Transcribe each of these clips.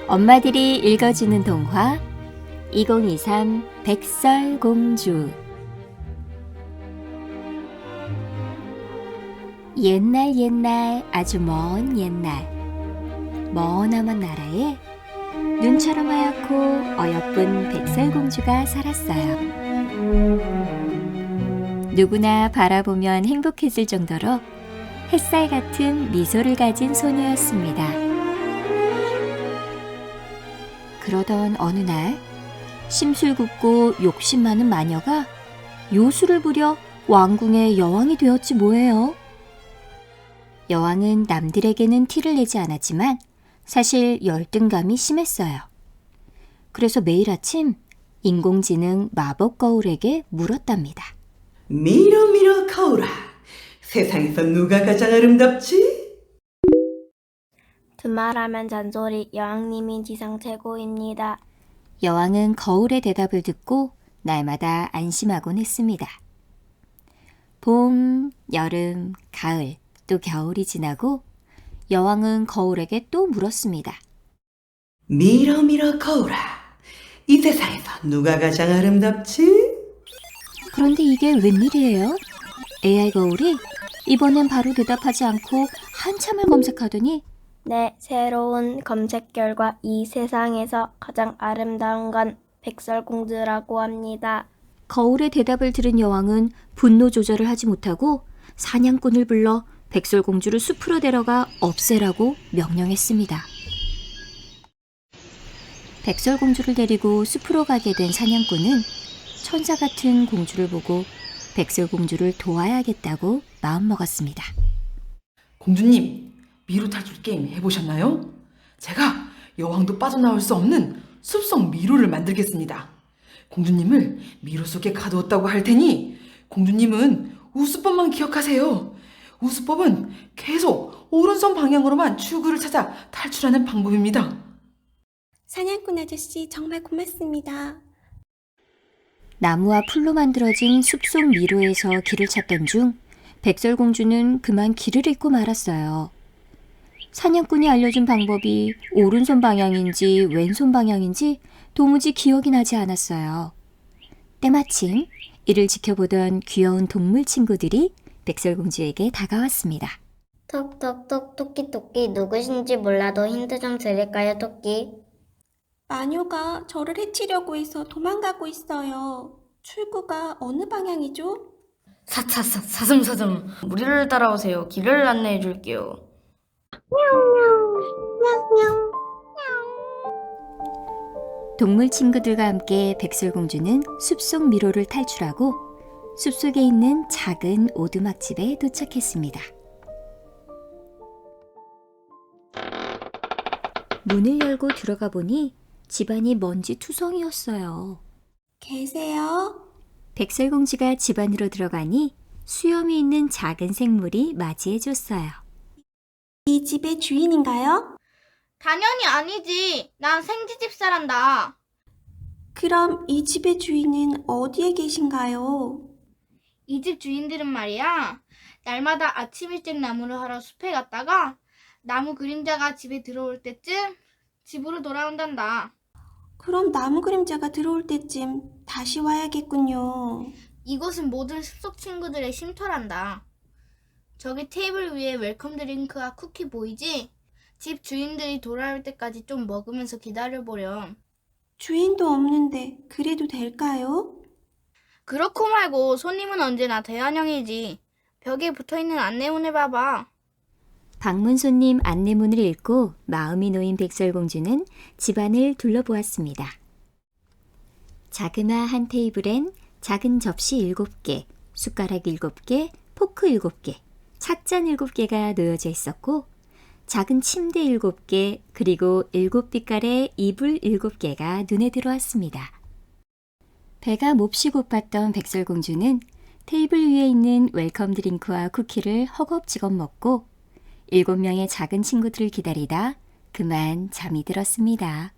엄마들이 읽어주는 동화 2023 백설공주. 옛날 아주 먼 옛날, 머나먼 나라에 눈처럼 하얗고 어여쁜 백설공주가 살았어요. 누구나 바라보면 행복해질 정도로 햇살 같은 미소를 가진 소녀였습니다. 그러던 어느 날 심술궂고 욕심 많은 마녀가 요술을 부려 왕궁의 여왕이 되었지 뭐예요. 여왕은 남들에게는 티를 내지 않았지만 사실 열등감이 심했어요. 그래서 매일 아침 인공지능 마법 거울에게 물었답니다. 미러 거울아, 세상에서 누가 가장 아름답지? 두말하면 잔소리, 여왕님이 지상 최고입니다. 여왕은 거울의 대답을 듣고 날마다 안심하곤 했습니다. 봄, 여름, 가을, 또 겨울이 지나고 여왕은 거울에게 또 물었습니다. 미러 거울아, 이 세상에서 누가 가장 아름답지? 그런데 이게 웬일이에요? AI 거울이 이번엔 바로 대답하지 않고 한참을 검색하더니 네, 새로운 검색 결과 이 세상에서 가장 아름다운 건 백설공주라고 합니다. 거울의 대답을 들은 여왕은 분노 조절을 하지 못하고 사냥꾼을 불러 백설공주를 숲으로 데려가 없애라고 명령했습니다. 백설공주를 데리고 숲으로 가게 된 사냥꾼은 천사 같은 공주를 보고 백설공주를 도와야겠다고 마음먹었습니다. 공주님, 미로 탈출 게임 해보셨나요? 제가 여왕도 빠져나올 수 없는 숲속 미로를 만들겠습니다. 공주님을 미로 속에 가두었다고 할 테니 공주님은 우수법만 기억하세요. 우수법은 계속 오른손 방향으로만 출구를 찾아 탈출하는 방법입니다. 사냥꾼 아저씨 정말 고맙습니다. 나무와 풀로 만들어진 숲속 미로에서 길을 찾던 중 백설공주는 그만 길을 잃고 말았어요. 사냥꾼이 알려준 방법이 오른손 방향인지 왼손 방향인지 도무지 기억이 나지 않았어요. 때마침 이를 지켜보던 귀여운 동물 친구들이 백설공주에게 다가왔습니다. 톡톡톡 토끼 누구신지 몰라도 힌트 좀 드릴까요, 토끼? 마녀가 저를 해치려고 해서 도망가고 있어요. 출구가 어느 방향이죠? 사슴 우리를 따라오세요. 길을 안내해 줄게요. 동물 친구들과 함께 백설공주는 숲속 미로를 탈출하고 숲속에 있는 작은 오두막집에 도착했습니다. 문을 열고 들어가 보니 집안이 먼지 투성이었어요. 계세요? 백설공주가 집 안으로 들어가니 수염이 있는 작은 생물이 맞이해줬어요. 이 집의 주인인가요? 당연히 아니지. 난 생지집사란다. 그럼 이 집의 주인은 어디에 계신가요? 이 집 주인들은 말이야. 날마다 아침 일찍 나무를 하러 숲에 갔다가 나무 그림자가 집에 들어올 때쯤 집으로 돌아온단다. 그럼 나무 그림자가 들어올 때쯤 다시 와야겠군요. 이곳은 모든 숲속 친구들의 쉼터란다. 저기 테이블 위에 웰컴 드링크와 쿠키 보이지? 집 주인들이 돌아올 때까지 좀 먹으면서 기다려보렴. 주인도 없는데 그래도 될까요? 그렇고 말고 손님은 언제나 대환영이지. 벽에 붙어있는 안내문을 봐봐. 방문 손님 안내문을 읽고 마음이 놓인 백설공주는 집안을 둘러보았습니다. 자그마한 테이블엔 작은 접시 7개, 숟가락 7개, 포크 7개, 찻잔 7개가 놓여져 있었고 작은 침대 7개, 그리고 7빛깔의 이불 7개가 눈에 들어왔습니다. 배가 몹시 고팠던 백설공주는 테이블 위에 있는 웰컴 드링크와 쿠키를 허겁지겁 먹고 7명의 작은 친구들을 기다리다 그만 잠이 들었습니다.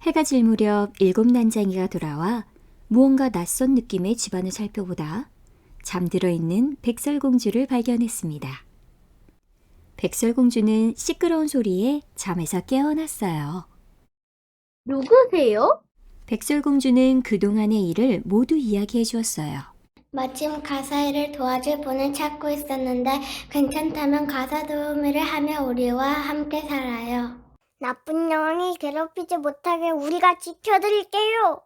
해가 질 무렵 7난쟁이가 돌아와 무언가 낯선 느낌의 집안을 살펴보다 잠들어 있는 백설공주를 발견했습니다. 백설공주는 시끄러운 소리에 잠에서 깨어났어요. 누구세요? 백설공주는 그동안의 일을 모두 이야기해 주었어요. 마침 가사 일을 도와줄 분을 찾고 있었는데 괜찮다면 가사 도우미를 하며 우리와 함께 살아요. 나쁜 여왕이 괴롭히지 못하게 우리가 지켜드릴게요.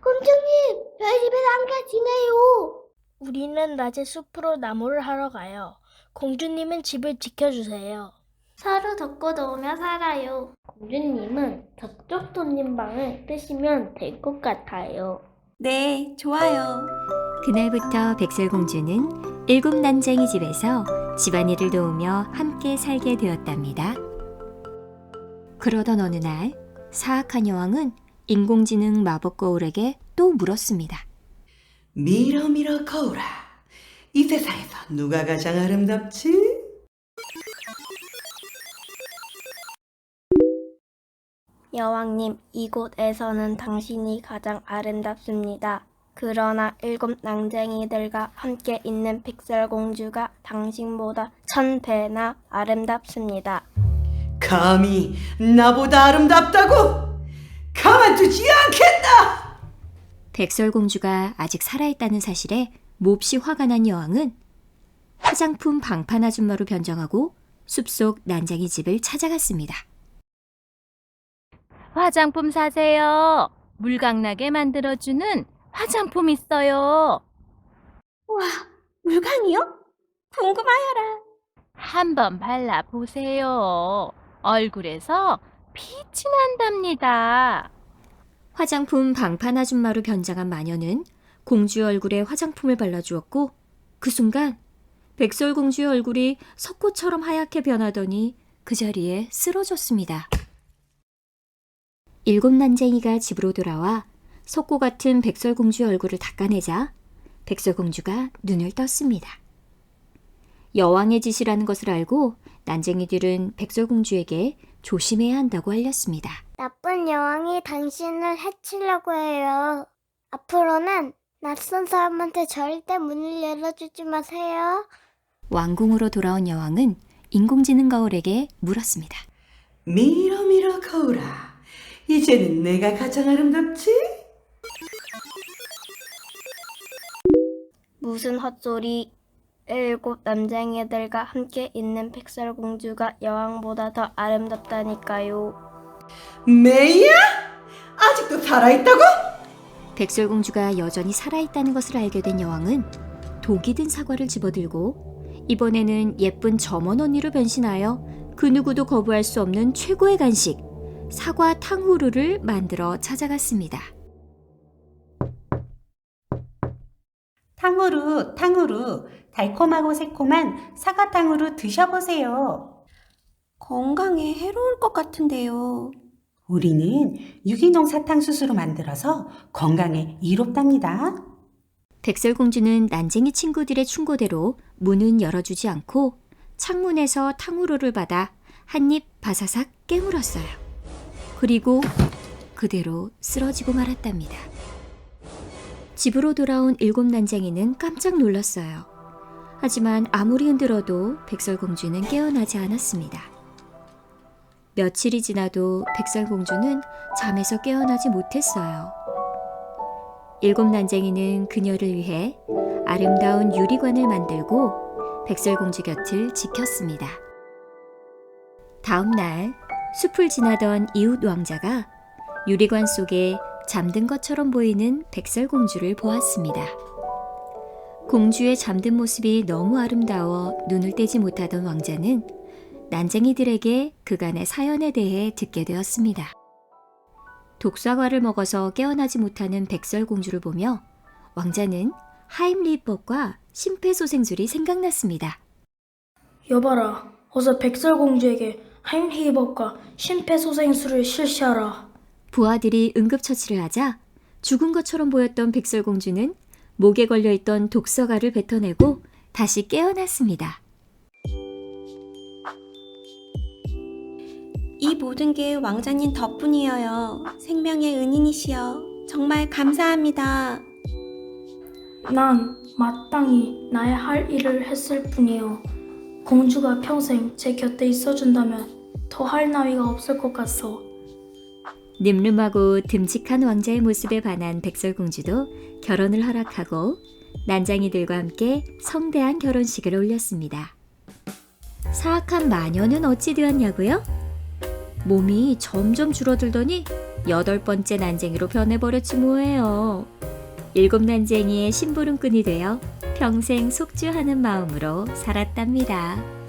공주님, 저희 집에서 함께 지내요. 우리는 낮에 숲으로 나무를 하러 가요. 공주님은 집을 지켜주세요. 서로 덮고 도우며 살아요. 공주님은 저쪽 손님방을 뜨시면 될 것 같아요. 네, 좋아요. 그날부터 백설공주는 7 난쟁이 집에서 집안일을 도우며 함께 살게 되었답니다. 그러던 어느 날 사악한 여왕은 인공지능 마법 거울에게 또 물었습니다. 미러 미러 거울아, 이 세상에서 누가 가장 아름답지? 여왕님, 이곳에서는 당신이 가장 아름답습니다. 그러나 7 낭쟁이들과 함께 있는 백설공주가 당신보다 1000배나 아름답습니다. 감히 나보다 아름답다고? 가만두지 않겠다! 백설공주가 아직 살아있다는 사실에 몹시 화가 난 여왕은 화장품 방판 아줌마로 변장하고 숲속 난쟁이 집을 찾아갔습니다. 화장품 사세요. 물광나게 만들어주는 화장품 있어요. 와, 물광이요? 궁금하여라. 한번 발라보세요. 얼굴에서 빛이 난답니다. 화장품 방판 아줌마로 변장한 마녀는 공주의 얼굴에 화장품을 발라주었고 그 순간 백설공주의 얼굴이 석고처럼 하얗게 변하더니 그 자리에 쓰러졌습니다. 7 난쟁이가 집으로 돌아와 석고 같은 백설공주의 얼굴을 닦아내자 백설공주가 눈을 떴습니다. 여왕의 짓이라는 것을 알고 난쟁이들은 백설공주에게 조심해야 한다고 알렸습니다. 나쁜 여왕이 당신을 해치려고 해요. 앞으로는 낯선 사람한테 절대 문을 열어주지 마세요. 왕궁으로 돌아온 여왕은 인공지능 거울에게 물었습니다. 미러 미러 거울아, 이제는 내가 가장 아름답지? 무슨 헛소리. 7 남쟁이들과 함께 있는 백설공주가 여왕보다 더 아름답다니까요. 메이야? 아직도 살아있다고? 백설공주가 여전히 살아있다는 것을 알게 된 여왕은 독이 든 사과를 집어들고 이번에는 예쁜 점원 언니로 변신하여 그 누구도 거부할 수 없는 최고의 간식 사과 탕후루를 만들어 찾아갔습니다. 탕후루, 탕후루, 달콤하고 새콤한 사과탕후루 드셔보세요. 건강에 해로울 것 같은데요. 우리는 유기농 사탕수수로 만들어서 건강에 이롭답니다. 백설공주는 난쟁이 친구들의 충고대로 문은 열어주지 않고 창문에서 탕후루를 받아 한 입 바사삭 깨물었어요. 그리고 그대로 쓰러지고 말았답니다. 집으로 돌아온 7 난쟁이는 깜짝 놀랐어요. 하지만 아무리 흔들어도 백설공주는 깨어나지 않았습니다. 며칠이 지나도 백설공주는 잠에서 깨어나지 못했어요. 7 난쟁이는 그녀를 위해 아름다운 유리관을 만들고 백설공주 곁을 지켰습니다. 다음 날 숲을 지나던 이웃 왕자가 유리관 속에 잠든 것처럼 보이는 백설공주를 보았습니다. 공주의 잠든 모습이 너무 아름다워 눈을 떼지 못하던 왕자는 난쟁이들에게 그간의 사연에 대해 듣게 되었습니다. 독사과를 먹어서 깨어나지 못하는 백설공주를 보며 왕자는 하임리히법과 심폐소생술이 생각났습니다. 여봐라, 어서 백설공주에게 하임리히법과 심폐소생술을 실시하라. 부하들이 응급처치를 하자 죽은 것처럼 보였던 백설공주는 목에 걸려있던 독서가를 뱉어내고 다시 깨어났습니다. 이 모든 게 왕자님 덕분이에요. 생명의 은인이시여. 정말 감사합니다. 난 마땅히 나의 할 일을 했을 뿐이요. 공주가 평생 제 곁에 있어준다면 더 할 나위가 없을 것 같소. 늠름하고 듬직한 왕자의 모습에 반한 백설공주도 결혼을 허락하고 난장이들과 함께 성대한 결혼식을 올렸습니다. 사악한 마녀는 어찌 되었냐고요? 몸이 점점 줄어들더니 8번째 난쟁이로 변해버렸지 뭐예요. 7 난쟁이의 심부름꾼이 되어 평생 속주하는 마음으로 살았답니다.